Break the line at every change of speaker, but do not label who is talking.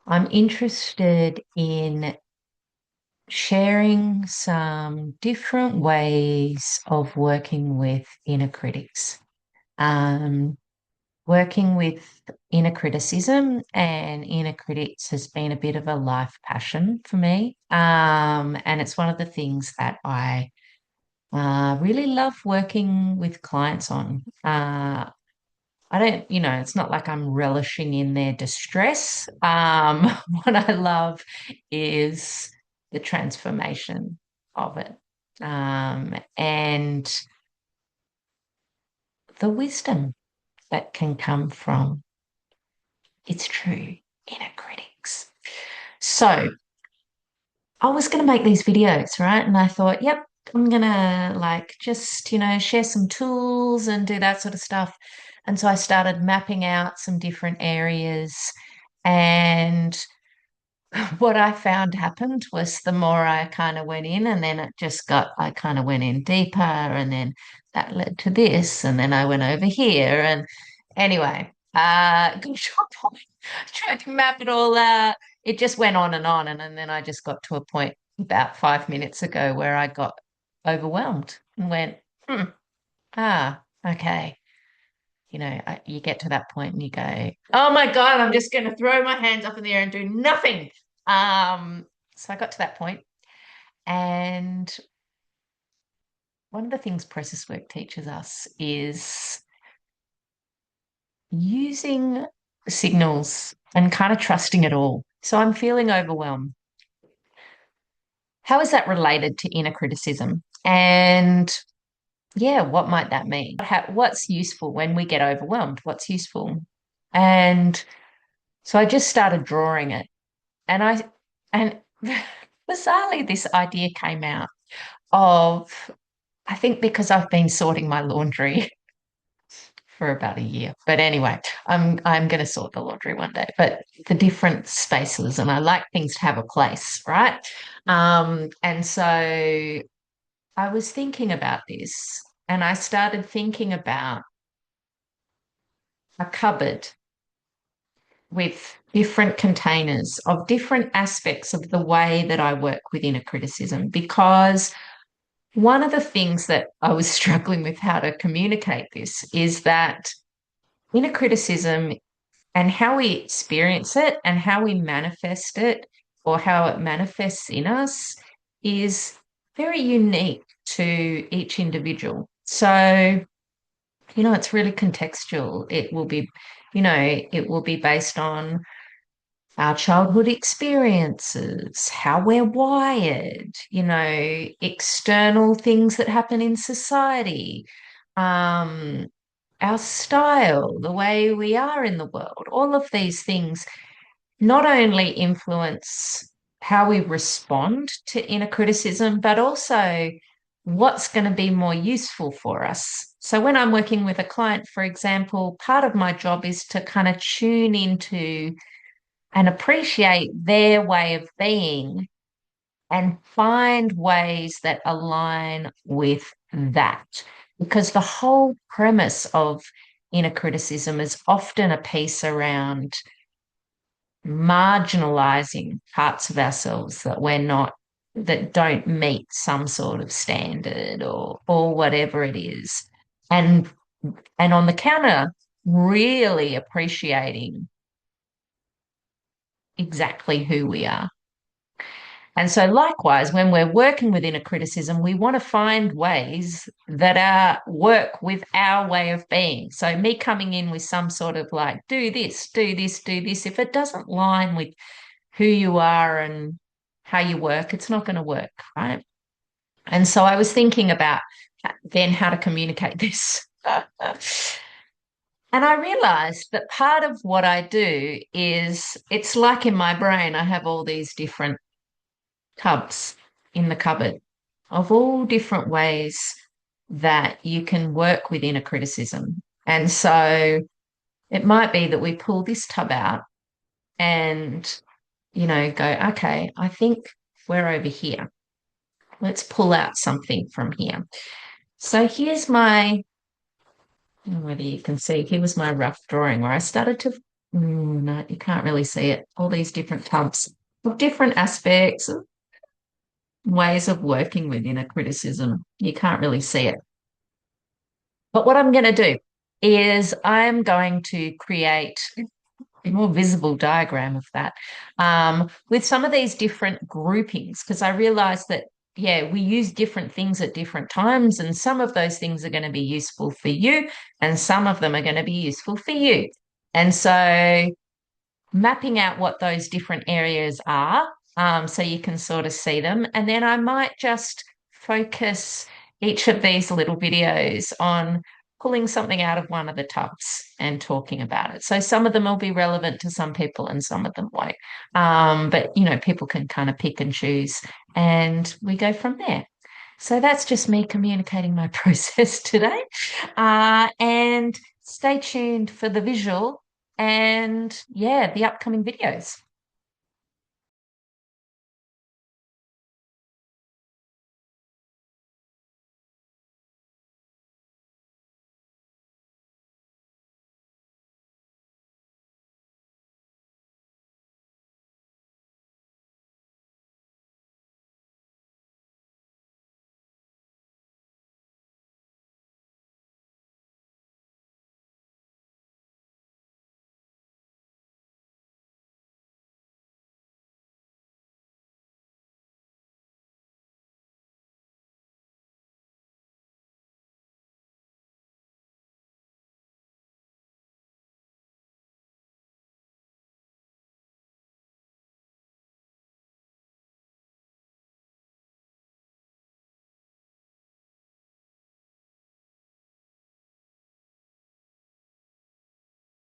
I'm interested in sharing some different ways of working with inner critics. Um, Working with inner criticism and inner critics has been a bit of a life passion for me. And it's one of the things that I really love working with clients on. I don't, it's not like I'm relishing in their distress. What I love is the transformation of it, and the wisdom that can come from, it's true, inner critics. So I was going to make these videos, right? And I thought, yep, I'm going to like just, share some tools and do that sort of stuff. And so I started mapping out some different areas. And what I found happened was the more I kind of went in, and then I kind of went in deeper, and then that led to this, and then I went over here. And anyway, got to a point, tried to map it all out. It just went on and on. And then I just got to a point about 5 minutes ago where I got overwhelmed and went, okay. You get to that point and you go, oh my God, I'm just going to throw my hands up in the air and do nothing. So I got to that point, and one of the things process work teaches us is using signals and kind of trusting it all. So I'm feeling overwhelmed. How is that related to inner criticism? And yeah, what might that mean? What's useful when we get overwhelmed? What's useful? And so I just started drawing it. And bizarrely, this idea came out of, I think because I've been sorting my laundry for about a year. But anyway, I'm going to sort the laundry one day. But the different spaces, and I like things to have a place, right? And so I was thinking about this, and I started thinking about a cupboard with different containers of different aspects of the way that I work with inner criticism. Because one of the things that I was struggling with how to communicate this is that inner criticism and how we experience it and how we manifest it, or how it manifests in us, is very unique to each individual. So, it's really contextual. It will be based on our childhood experiences, how we're wired, external things that happen in society, um, our style, the way we are in the world. All of these things not only influence how we respond to inner criticism, but also what's going to be more useful for us. So when I'm working with a client, for example, part of my job is to kind of tune into and appreciate their way of being and find ways that align with that. Because the whole premise of inner criticism is often a piece around marginalizing parts of ourselves that don't meet some sort of standard, or whatever it is. And and on the counter, really appreciating exactly who we are. And so, likewise, when we're working within a criticism, we want to find ways that work with our way of being. So, me coming in with some sort of like, do this, do this, do this, if it doesn't line with who you are and how you work, it's not going to work, right? And so, I was thinking about then how to communicate this. And I realized that part of what I do is, it's like in my brain, I have all these different tubs in the cupboard of all different ways that you can work with inner criticism. And so it might be that we pull this tub out and, go, okay, I think we're over here. Let's pull out something from here. So here's my, whether you can see, here was my rough drawing where I started to No, you can't really see it. All these different tubs of different aspects, of ways of working with inner criticism. You can't really see it. But what I'm going to do is I'm going to create a more visible diagram of that with some of these different groupings, because I realized that, yeah, we use different things at different times, and some of those things are going to be useful for you, and some of them are going to be useful for you. And so mapping out what those different areas are so you can sort of see them. And then I might just focus each of these little videos on pulling something out of one of the tubs and talking about it. So some of them will be relevant to some people and some of them won't. But, people can kind of pick and choose and we go from there. So that's just me communicating my process today. And stay tuned for the visual and yeah, the upcoming videos.